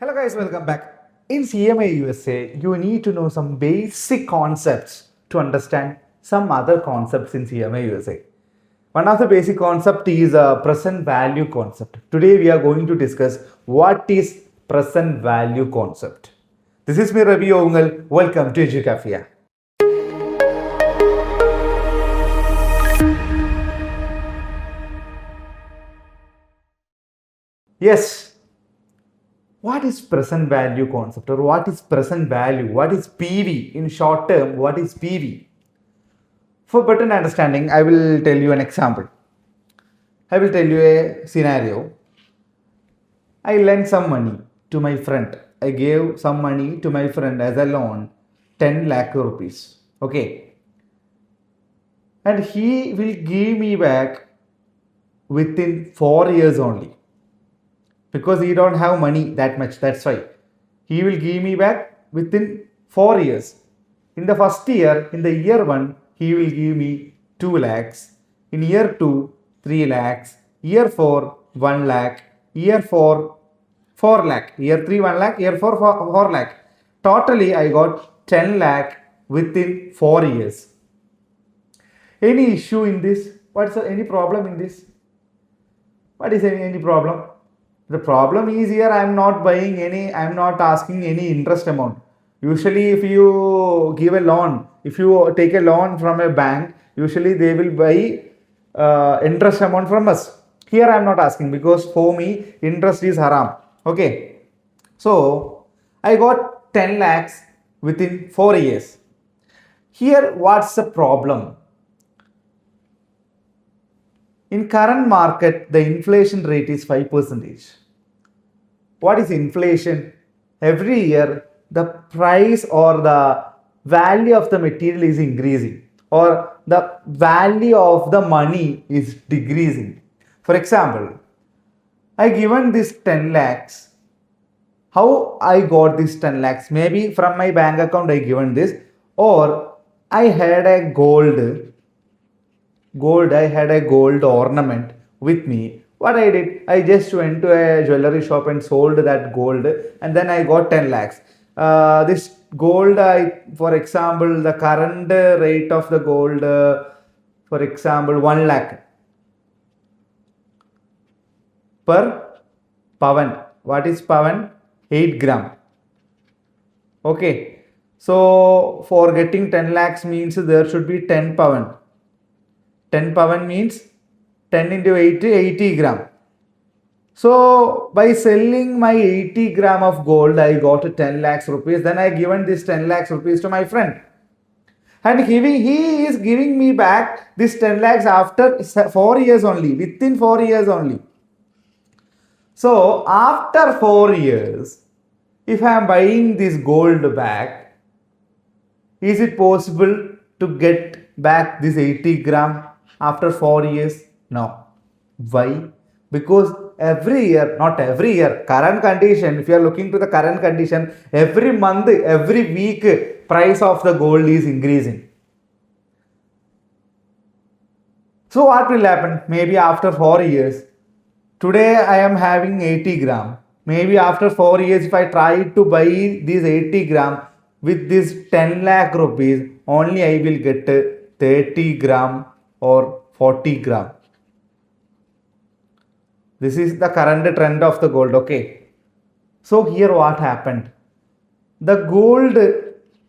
Hello guys, welcome back. In CMA USA, you need to know some basic concepts to understand some other concepts in CMA USA. One of the basic concept is a present value concept. Today we are going to discuss what is present value concept. This is me RABEEH OVUNGAL. Welcome to EduCafia. Yes. What is present value concept or what is present value? What is PV? In short term, what is PV? For better understanding, I will tell you an example. I will tell you a scenario. I lent some money to my friend. I gave some money to my friend as a loan, 10 lakh rupees. Okay. And he will give me back within 4 years only. Because he don't have money that much, that's why. He will give me back within 4 years. In the first year, in the year 1, he will give me 2 lakhs. In year 2, 3 lakhs. Year 4, 1 lakh. Year 4, 4 lakh. Year 3, 1 lakh. Year 4, 4 lakh. Totally, I got 10 lakh within 4 years. Any issue in this? What's any problem in this? What is any problem? The problem is here I am not asking any interest amount. Usually if you give a loan, if you take a loan from a bank, usually they will buy interest amount from us. Here I am not asking because for me interest is haram. Okay. So I got 10 lakhs within 4 years. Here what's the problem? In current market, the inflation rate is 5%. What is inflation? Every year, the price or the value of the material is increasing or the value of the money is decreasing. For example, I given this 10 lakhs. How I got this 10 lakhs? Maybe from my bank account I given this, or I had a gold ornament with me. What I did, I just went to a jewelry shop and sold that gold, and then I got 10 lakhs. This gold, for example, the current rate of the gold, for example, 1 lakh per pavan. What is pavan? 8 gram. Okay. So for getting 10 lakhs means there should be 10 pavan. 10 pavan means 10 into 80 gram. So by selling my 80 gram of gold, I got 10 lakhs rupees. Then I given this 10 lakhs rupees to my friend. And he is giving me back this 10 lakhs after 4 years only, within 4 years only. So after 4 years, if I am buying this gold back, is it possible to get back this 80 gram after 4 years? No. Why? Because every year, not every year, current condition, if you are looking to the current condition, every month, every week, price of the gold is increasing. So what will happen? Maybe after 4 years, today I am having 80 gram. Maybe after 4 years, if I try to buy this 80 gram with this 10 lakh rupees, only I will get 30 gram or 40 gram. This is the current trend of the gold, okay. So here what happened? The gold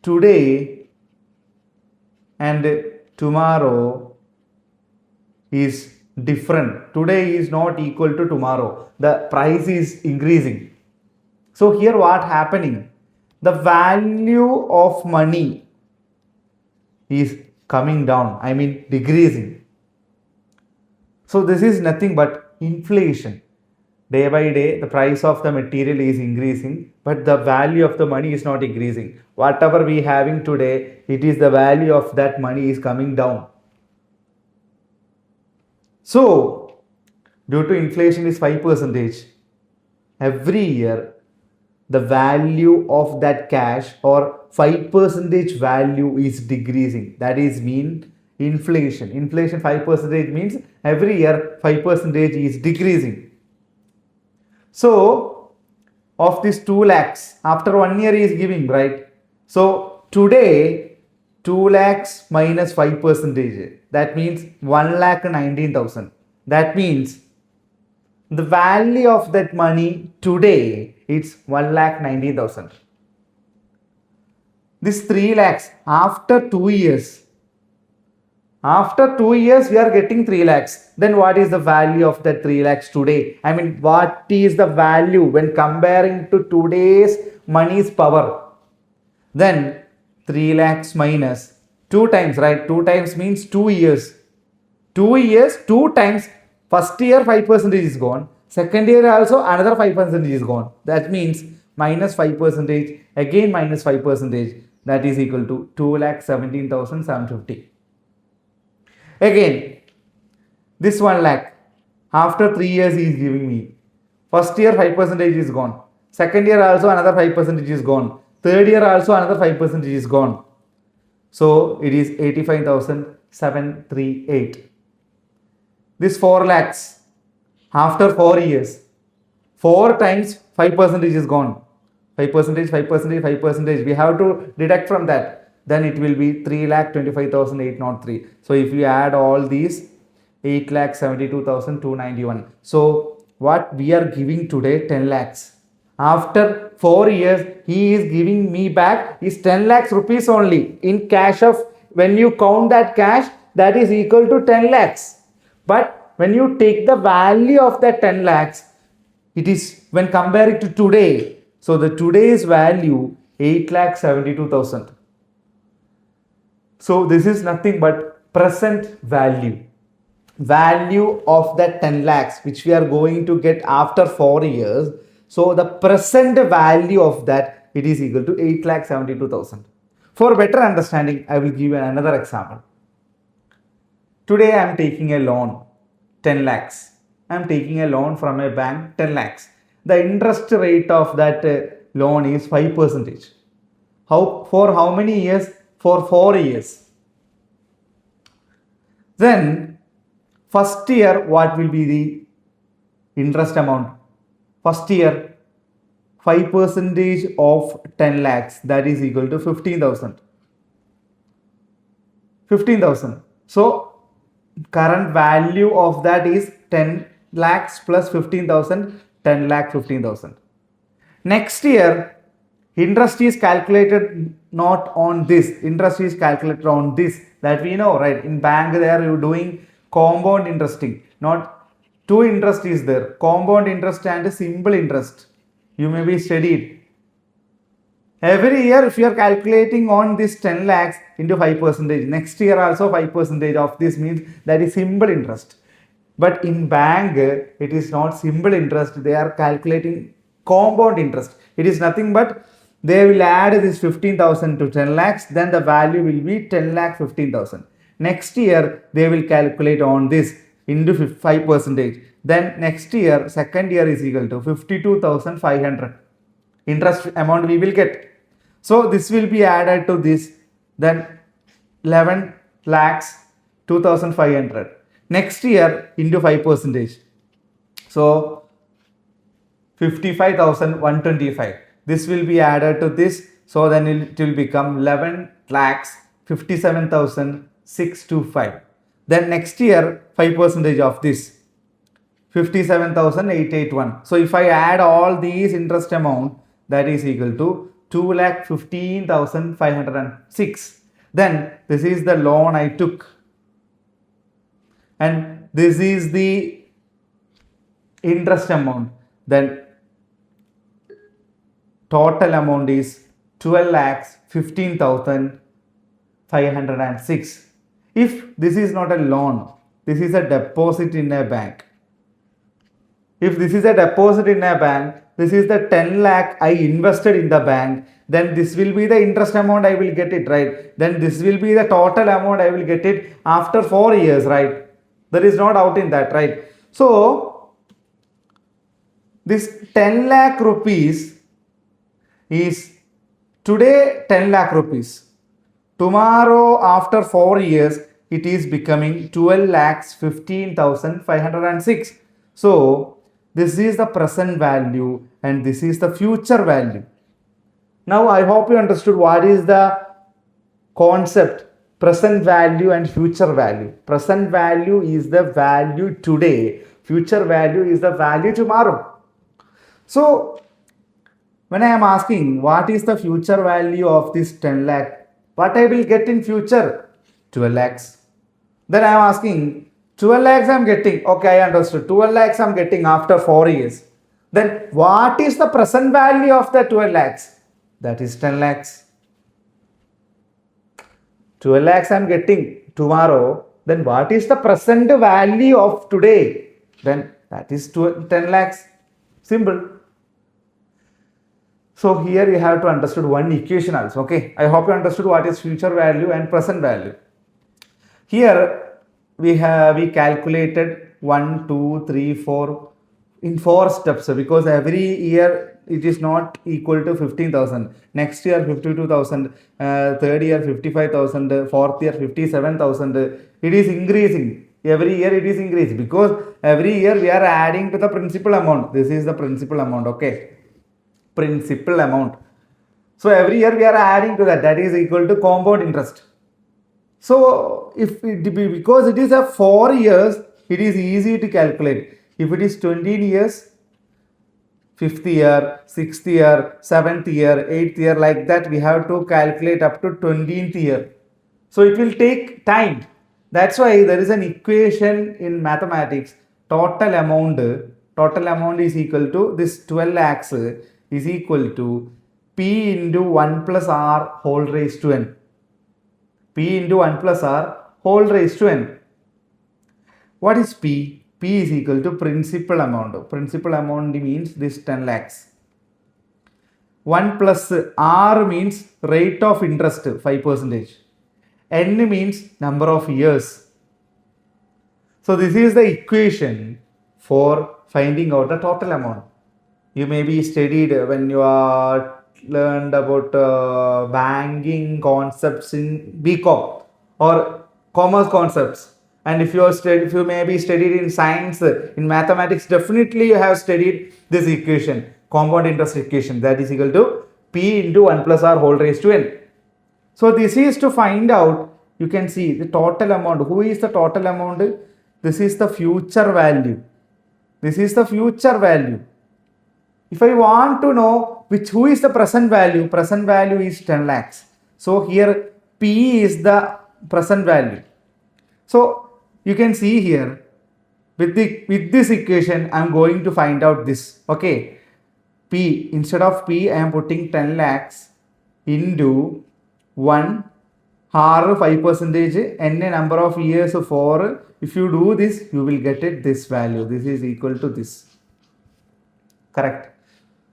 today and tomorrow is different. Today is not equal to tomorrow. The price is increasing. So here what happening? The value of money is coming down. I mean decreasing. So this is nothing but inflation. Day by day, the price of the material is increasing, but the value of the money is not increasing. Whatever we having today, it is the value of that money is coming down. So, due to inflation is 5%, every year, the value of that cash or 5% value is decreasing. That is mean inflation. Inflation 5% means every year 5% is decreasing. So of this 2 lakhs. After 1 year he is giving, right? So today 2 lakhs minus 5 percentage. That means 1,19,000. That means the value of that money today it's 1,19,000. This 3 lakhs after 2 years. After 2 years, we are getting 3 lakhs. Then what is the value of that 3 lakhs today? I mean, what is the value when comparing to today's money's power? Then 3 lakhs minus 2 times, right? 2 times means 2 years. 2 years, 2 times. First year 5% is gone. Second year also another 5% is gone. That means minus 5%, again minus 5%. That is equal to 2,17,750. Again, this 1 lakh, after 3 years he is giving me. First year 5% is gone. Second year also another 5% is gone. Third year also another 5% is gone. So it is 85,738. This 4 lakhs, after 4 years, 4 times 5% is gone. 5%, 5%, 5%. We have to deduct from that. Then it will be 3,25,803. So if you add all these, 8,72,291. So what we are giving today, 10 lakhs. After 4 years, he is giving me back is 10 lakhs rupees only in cash of, when you count that cash, that is equal to 10 lakhs. But when you take the value of that 10 lakhs, it is when compared to today. So the today's value 8,72,000. So this is nothing but present value. Value of that 10 lakhs which we are going to get after 4 years. So the present value of that, it is equal to 8,72,000. For better understanding, I will give you another example. Today I am taking a loan 10 lakhs. I am taking a loan from a bank 10 lakhs. The interest rate of that loan is 5%. For how many years? For 4 years. Then first year what will be the interest amount? First year 5% of 10 lakhs, that is equal to 15,000. 15,000. So current value of that is 10 lakhs plus 15,000, 10 lakh 15,000. Next year interest is calculated not on this, interest is calculated on this, that we know, right? In bank there you doing compound interesting, not two interest is there, compound interest and simple interest. You may be studied. Every year if you are calculating on this 10 lakhs into 5%, next year also 5% of this means that is simple interest. But in bank it is not simple interest, they are calculating compound interest. It is nothing but they will add this 15,000 to 10 lakhs, then the value will be 10 lakh 15,000. Next year they will calculate on this into 5%. Then next year, second year is equal to 52,500 interest amount we will get. So this will be added to this, then 11 lakhs 2,500. Next year into 5%. So 55,125. This will be added to this. So then it will become 11 lakhs 57,625. Then next year 5% of this 57,881. So if I add all these interest amount, that is equal to 2,15,506. Then this is the loan I took, and this is the interest amount. Then total amount is 12,15,506. If this is not a loan, this is a deposit in a bank. If this is a deposit in a bank, this is the 10 lakh I invested in the bank, then this will be the interest amount I will get it, right? Then this will be the total amount I will get it after 4 years, right? There is no doubt in that, right? So this 10 lakh rupees is today 10 lakh rupees. Tomorrow after 4 years it is becoming 12 lakhs 15,506. So This is the present value and this is the future value. Now I hope you understood what is the concept present value and future value. Present value is the value today, future value is the value tomorrow. So when I am asking what is the future value of this 10 lakh, what I will get in future? 12 lakhs. Then I am asking 12 lakhs I am getting. Okay, I understood. 12 lakhs I am getting after 4 years. Then what is the present value of the 12 lakhs? That is 10 lakhs. 12 lakhs I am getting tomorrow. Then what is the present value of today? Then that is 10 lakhs. Simple. So here you have to understood one equation also. Okay, I hope you understood what is future value and present value. Here we calculated 1, 2, 3, 4 in 4 steps because every year it is not equal to 15,000. Next year 52,000, third year 55,000, fourth year 57,000. It is increasing. Every year it is increasing because every year we are adding to the principal amount. This is the principal amount. Okay. Principal amount. So every year we are adding to that. That is equal to compound interest. So if it be because it is a 4 years, it is easy to calculate. If it is 20 years, 5th year, 6th year, 7th year, 8th year, like that we have to calculate up to 20th year. So it will take time. That's why there is an equation in mathematics. Total amount is equal to this 12 lakhs is equal to P into 1 plus R whole raised to N. P into 1 plus R whole raised to N. What is P? P is equal to principal amount. Principal amount means this 10 lakhs. 1 plus R means rate of interest 5%. N means number of years. So this is the equation for finding out the total amount. You may be studied when you are learned about banking concepts in BCom or commerce concepts. And if you may be studied in science, in mathematics, definitely you have studied this equation, compound interest equation, that is equal to P into 1 plus R whole raised to N. So this is to find out, you can see the total amount. Who is the total amount? This is the future value. This is the future value. If I want to know who is the present value is 10 lakhs. So here P is the present value. So you can see here with this equation I am going to find out this. Okay, P, instead of P I am putting 10 lakhs into 1 R 5%, N a number of years 4. If you do this, you will get it this value. This is equal to this. Correct.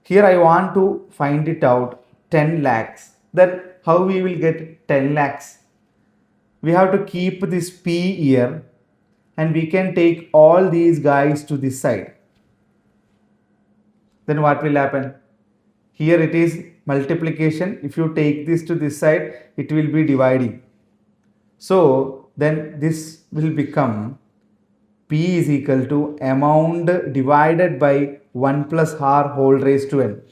Here I want to find it out 10 lakhs. Then how we will get 10 lakhs? We have to keep this P here and we can take all these guys to this side. Then what will happen? Here it is multiplication. If you take this to this side, it will be dividing. So then this will become P is equal to amount divided by 1 plus R whole raised to N.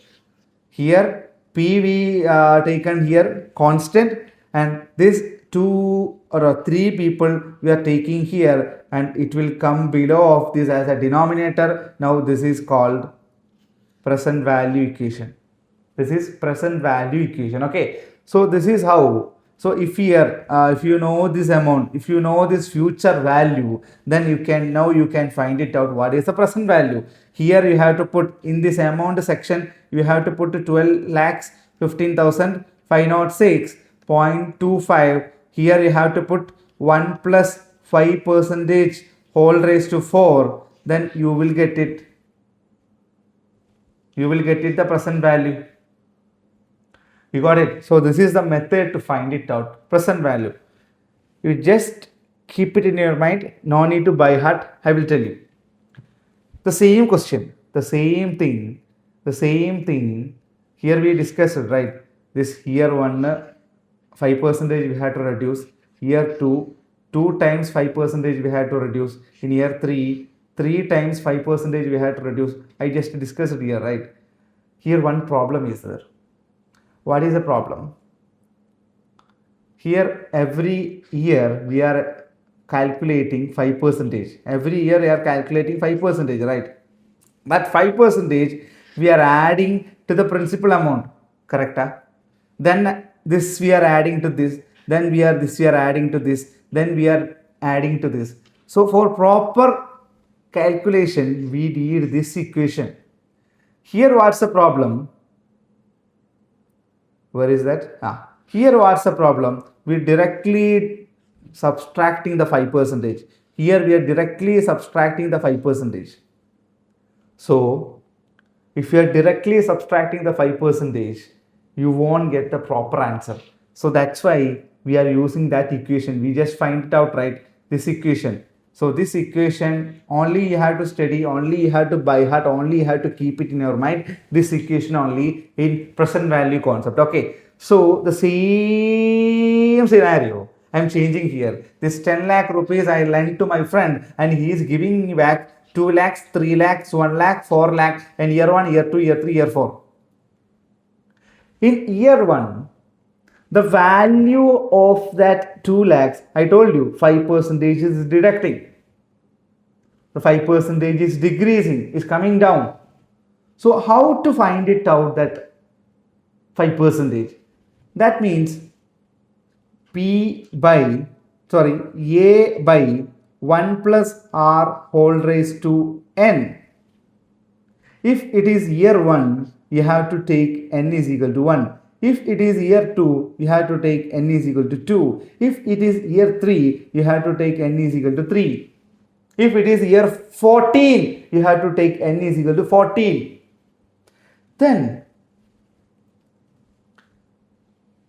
Here P we taken here constant, and this 2 or 3 people we are taking here, and it will come below of this as a denominator. Now this is called present value equation. This is present value equation. Okay, so this is how. So if here if you know this amount, if you know this future value, then you can find it out what is the present value. Here you have to put in this amount section, you have to put 12 lakhs 15,506.25. Here you have to put 1 plus 5% whole raised to 4. Then you will get it. You will get it the present value. You got it? So this is the method to find it out. Present value. You just keep it in your mind. No need to by heart. I will tell you. The same question. The same thing. Here we discussed, right? This here 1 5% we had to reduce. Here 2 times 5% we had to reduce. In year 3 3 times 5% we had to reduce. I just discussed it here, right? Here one problem is there. What is the problem? Here every year we are calculating 5%. Every year we are calculating 5%, right? That 5% we are adding to the principal amount, correct? Then this we are adding to this, then we are adding to this, then we are adding to this. So for proper calculation we need this equation. Here what's the problem? Where is that? Here what's the problem? We directly subtracting the 5%. Here we are directly subtracting the 5%. So if you are directly subtracting the 5%, you won't get the proper answer. So that's why we are using that equation. We just find it out, right? This equation. So this equation only you have to study, only you have to by heart, only you have to keep it in your mind. This equation only in present value concept. Okay. So the same scenario I am changing here. This 10 lakh rupees I lent to my friend and he is giving me back 2 lakhs, 3 lakhs, 1 lakh, 4 lakh and year 1, year 2, year 3, year 4. In year 1, the value of that 2 lakhs, I told you 5% is deducting. The 5% is decreasing, is coming down. So how to find it out that 5%? That means A by 1 plus R whole raised to N. If it is year 1, you have to take N is equal to 1. If it is year 2, you have to take N is equal to 2. If it is year 3, you have to take N is equal to 3. If it is year 14, you have to take N is equal to 14. Then,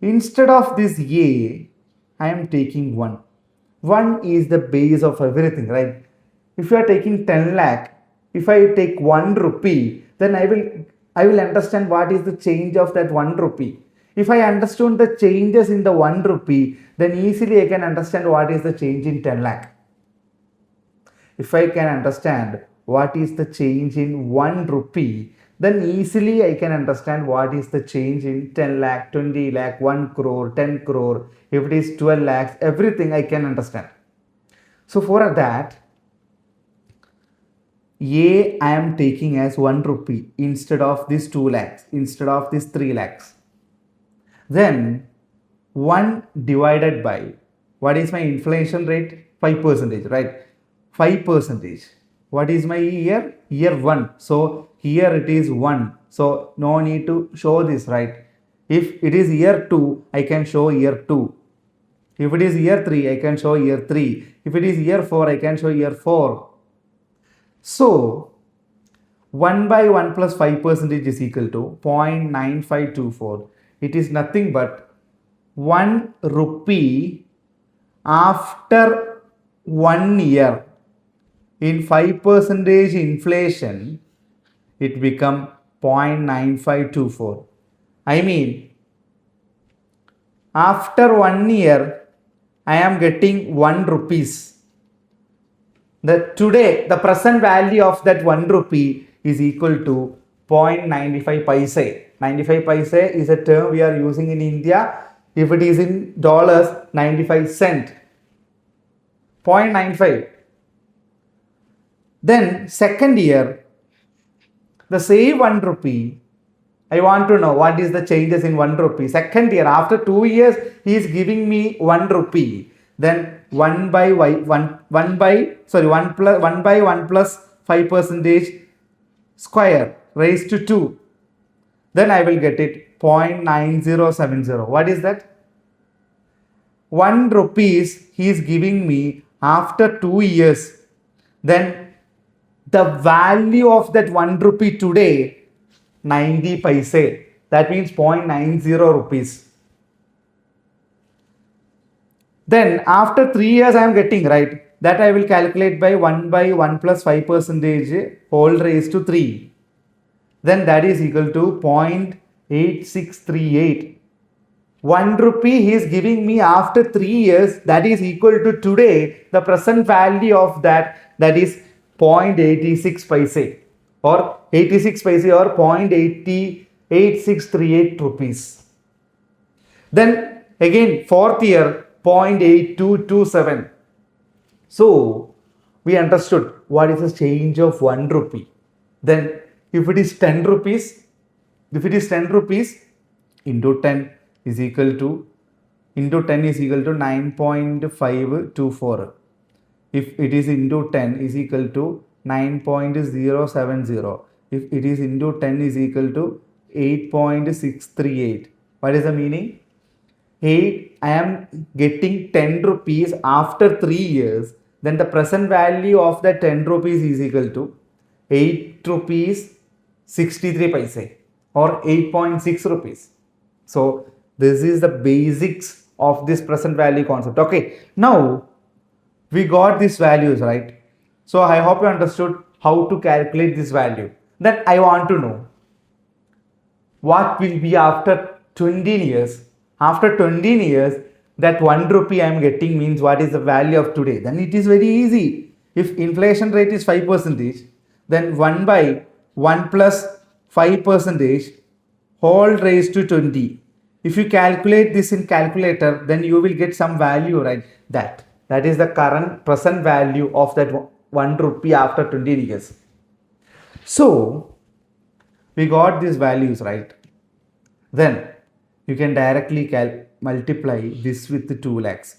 instead of this A, I am taking 1. 1 is the base of everything, right? If you are taking 10 lakh, if I take 1 rupee, then I will understand what is the change of that 1 rupee. If I understand the changes in the 1 rupee, then easily I can understand what is the change in 10 lakh. If I can understand what is the change in 1 rupee, then easily I can understand what is the change in 10 lakh, 20 lakh, 1 crore, 10 crore, if it is 12 lakhs, everything I can understand. So for that, A I am taking as 1 rupee instead of this 2 lakhs, instead of this 3 lakhs. Then 1 divided by, what is my inflation rate? 5%, right? 5%. What is my year? Year 1. So here it is 1. So no need to show this, right? If it is year 2, I can show year 2. If it is year 3, I can show year 3. If it is year 4, I can show year 4. So 1 by 1 plus 5% is equal to 0.9524. It is nothing but 1 rupee after 1 year. In 5% inflation, it become 0.9524. I mean, after 1 year, I am getting 1 rupees. Today, the present value of that 1 rupee is equal to 0.95 paise. 95 paise is a term we are using in India. If it is in dollars, 95 cent. 0.95. Then second year, the same 1 rupee, I want to know what is the changes in 1 rupee. Second year, after 2 years, he is giving me 1 rupee. Then 1 by 1 plus 5% square raised to 2. Then I will get it 0.9070. What is that? 1 rupees he is giving me after 2 years. Then the value of that 1 rupee today, 90 paise. That means 0.90 rupees. Then after 3 years I am getting, right? That I will calculate by 1 plus 5% whole raised to 3. Then that is equal to 0.8638. 1 rupee he is giving me after 3 years, that is equal to today, the present value of that is 0.86 paise or 86 paise or 0.8638 rupees. Then again fourth year 0.8227. So we understood what is the change of 1 rupee. Then if it is 10 rupees, into 10 is equal to 9.524. If it is into 10 is equal to 9.070. If it is into 10 is equal to 8.638. What is the meaning? 8, I am getting 10 rupees after 3 years. Then the present value of the 10 rupees is equal to 8 rupees 63 paise or 8.6 rupees. So this is the basics of this present value concept. Okay, now we got these values, right? So I hope you understood how to calculate this value. Then I want to know what will be after 20 years. After 20 years, that 1 rupee I am getting means what is the value of today. Then it is very easy. If inflation rate is 5%, then 1 by 1 plus 5% whole raised to 20. If you calculate this in calculator, then you will get some value, right? That is the current present value of that 1 rupee after 20 years. So we got these values, right? Then you can directly multiply this with 2 lakhs.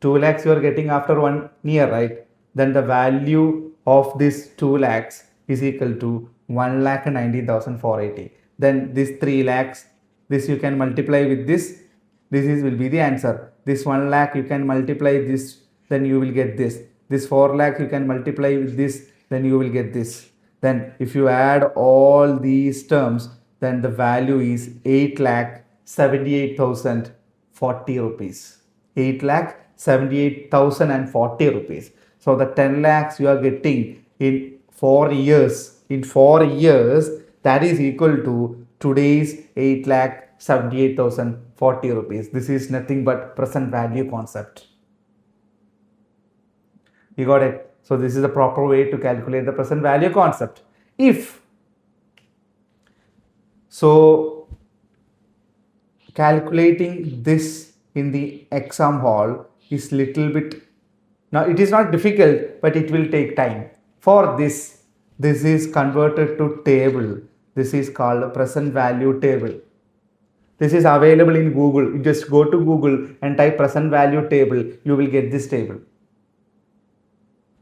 2 lakhs you are getting after 1 year, right? Then the value of this 2 lakhs is equal to 1,90,480. Then this 3 lakhs, this you can multiply with this. Will be the answer. This 1 lakh you can multiply this, then you will get this. This 4 lakh you can multiply with this, then you will get this. Then if you add all these terms, then the value is 8,78,040 rupees. 8,78,040 rupees. So the 10 lakhs you are getting in 4 years. In 4 years, that is equal to today's 8,78,040 rupees. This is nothing but present value concept. You got it? So this is the proper way to calculate the present value concept. So calculating this in the exam hall is little bit, now it is not difficult, but it will take time. For this is converted to table. This is called a present value table. This is available in Google. You just go to Google and type present value table. You will get this table.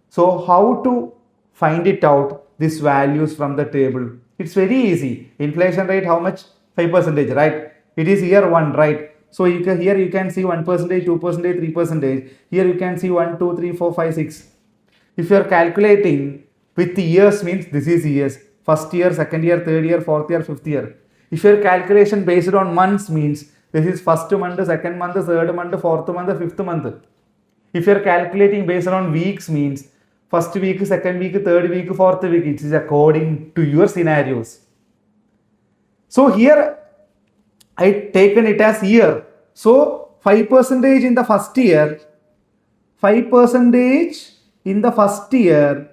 So how to find it out, these values from the table? It's very easy. Inflation rate, how much? 5%, right? It is year 1, right? So here you can see 1%, 2%, 3%. Here you can see 1, 2, 3, 4, 5, 6. If you are calculating with the years, means this is years. First year, second year, third year, fourth year, fifth year. If your calculation based on months, means this is first month, second month, third month, fourth month, fifth month. If you are calculating based on weeks, means first week, second week, third week, fourth week. It is according to your scenarios. So here I taken it as year. So 5% in the first year. 5% in the first year.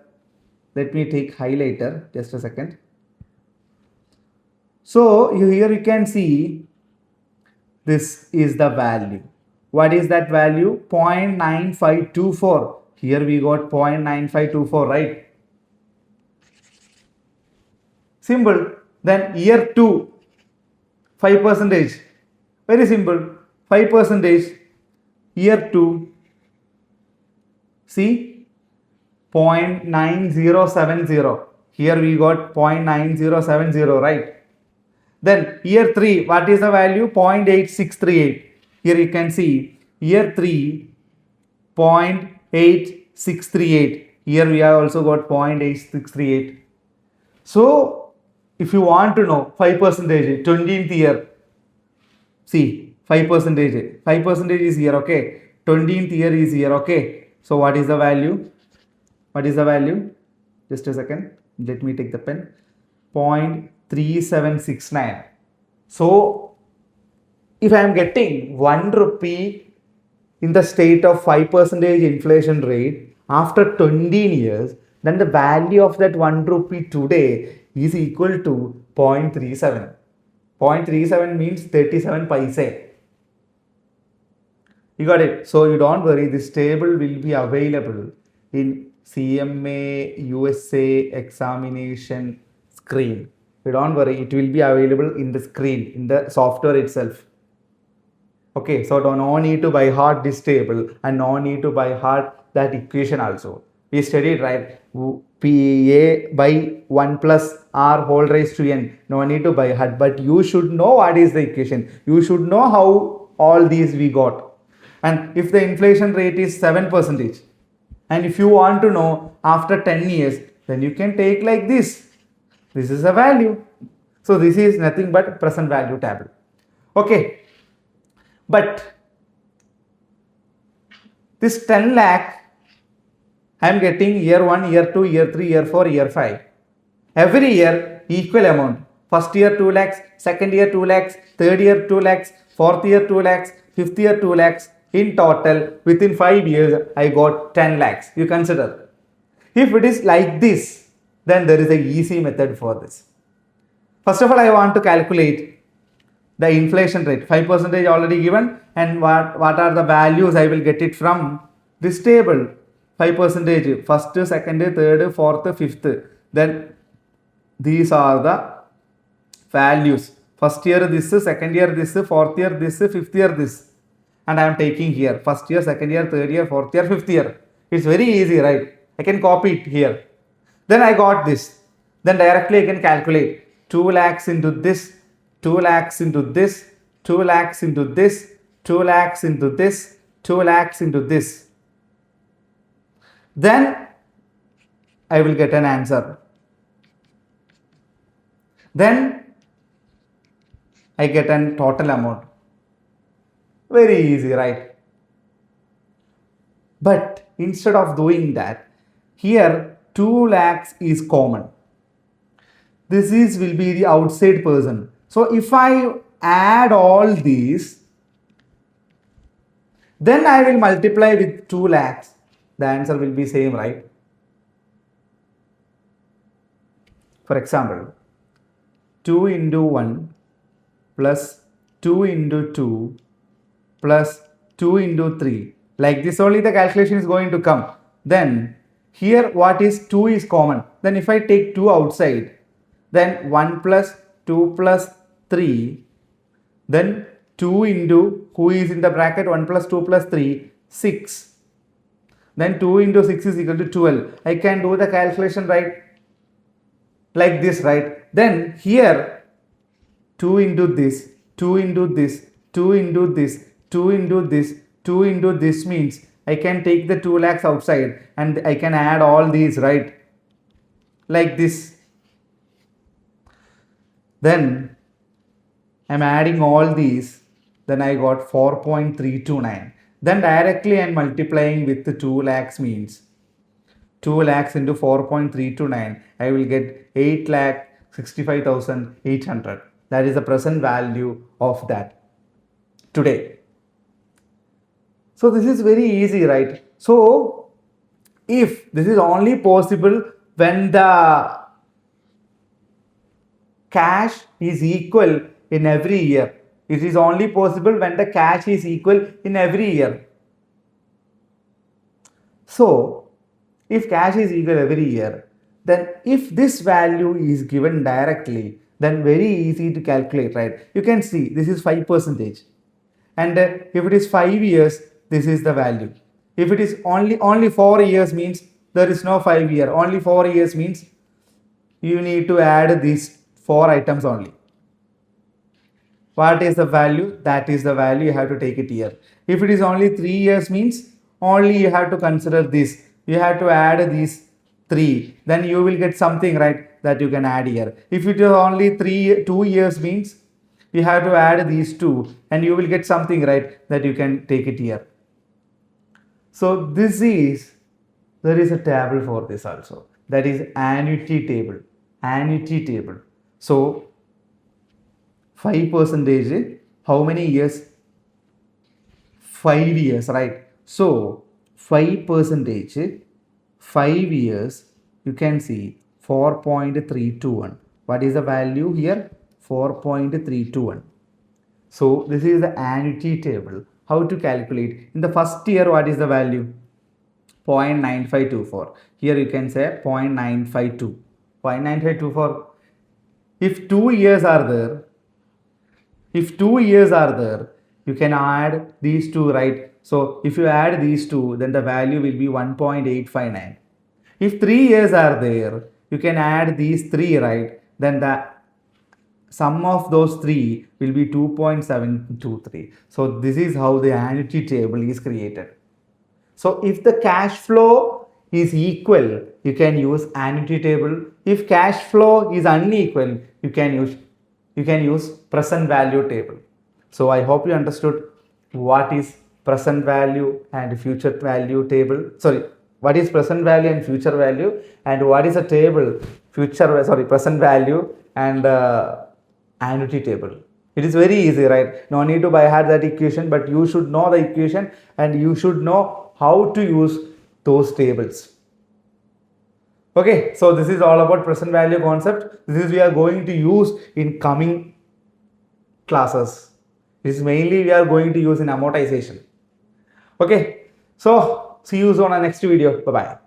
Let me take highlighter. Just a second. So here you can see this is the value. What is that value? 0.9524. Here we got 0.9524, right? Simple. Then year 2, 5%. Very simple. 5%. Year 2. See? 0.9070. Here we got 0.9070, right? Then year 3, what is the value? 0.8638. Here you can see year 3, 0.8638. Here we have also got 0.8638. So if you want to know 5%, 20th year, see 5%. 5% is here, okay? 20th year is here, okay? So what is the value? What is the value? Just a second. Let me take the pen. 0.3769. So if I am getting 1 rupee in the state of 5% inflation rate after 20 years, then the value of that 1 rupee today is equal to 0.37. 0.37 means 37 paise. You got it. So you don't worry, this table will be available in CMA USA examination screen. You don't worry, it will be available in the screen, in the software itself. Okay, so no need to by heart this table and no need to by heart that equation also. We studied, right? PA by 1 plus R whole raised to N. No need to by heart, but you should know what is the equation. You should know how all these we got. And if the inflation rate is 7%, and if you want to know after 10 years, then you can take like this. This is a value. So this is nothing but present value table. Okay. But this 10 lakh, I am getting year 1, year 2, year 3, year 4, year 5. Every year equal amount. First year 2 lakhs, second year 2 lakhs, third year 2 lakhs, fourth year 2 lakhs, fifth year 2 lakhs. In total, within 5 years, I got 10 lakhs. You consider. If it is like this, then there is an easy method for this. First of all, I want to calculate the inflation rate. 5% already given, and what are the values I will get it from this table. 5%, first, second, third, fourth, fifth. Then these are the values. First year this, second year this, fourth year this, fifth year this. And I am taking here first year, second year, third year, fourth year, fifth year. It's very easy, right? I can copy it here. Then I got this. Then directly I can calculate 2 lakhs into this, 2 lakhs into this, 2 lakhs into this, 2 lakhs into this, 2 lakhs into this. Then I will get an answer. Then I get a total amount. Very easy, right? But instead of doing that, here 2 lakhs is common. This will be the outside person. So if I add all these, then I will multiply with 2 lakhs. The answer will be same, right? For example, 2 into 1 plus 2 into 2 plus 2 into 3. Like this only the calculation is going to come. Then here what is 2 is common. Then if I take 2 outside, then 1 plus 2 plus 3, then 2 into who is in the bracket 1 plus 2 plus 3, 6. Then 2 into 6 is equal to 12. I can do the calculation right like this, right? Then here 2 into this, 2 into this, 2 into this, 2 into this, 2 into this means I can take the 2 lakhs outside and I can add all these, right? Like this. Then I am adding all these. Then I got 4.329. Then directly I am multiplying with the 2 lakhs means 2 lakhs into 4.329. I will get 8,65,800. That is the present value of that today. So this is very easy, right? So if this is only possible when the cash is equal in every year. It is only possible when the cash is equal in every year. So if cash is equal every year, then if this value is given directly, then very easy to calculate, right? You can see this is 5%. And if it is 5 years, this is the value. If it is only 4 years means there is no 5 year. Only 4 years means you need to add these 4 items only. What is the value? That is the value, you have to take it here. If it is only 3 years means only you have to consider this. You have to add these 3. Then you will get something, right, that you can add here. If it is only 2 years means you have to add these 2 and you will get something, right, that you can take it here. So there is a table for this also. That is annuity table. Annuity table. So 5%, how many years? 5 years, right? So 5%, 5 years, you can see 4.321. What is the value here? 4.321. So this is the annuity table. How to calculate? In the first year, what is the value? 0.9524. Here you can say 0.952. 0.9524. If 2 years are there, you can add these two, right? So if you add these two, then the value will be 1.859. If 3 years are there, you can add these three, right? Then the sum of those three will be 2.723. So this is how the annuity table is created. So if the cash flow is equal, you can use annuity table. If cash flow is unequal, you can use present value table. So I hope you understood what is present value and future value table. Sorry, what is present value and future value, and what is a table present value and annuity table. It is very easy, right? No need to by heart that equation, but you should know the equation and you should know how to use those tables. Okay, so this is all about present value concept. This is we are going to use in coming classes. This is mainly we are going to use in amortization. Okay, so see you on the next video. Bye bye.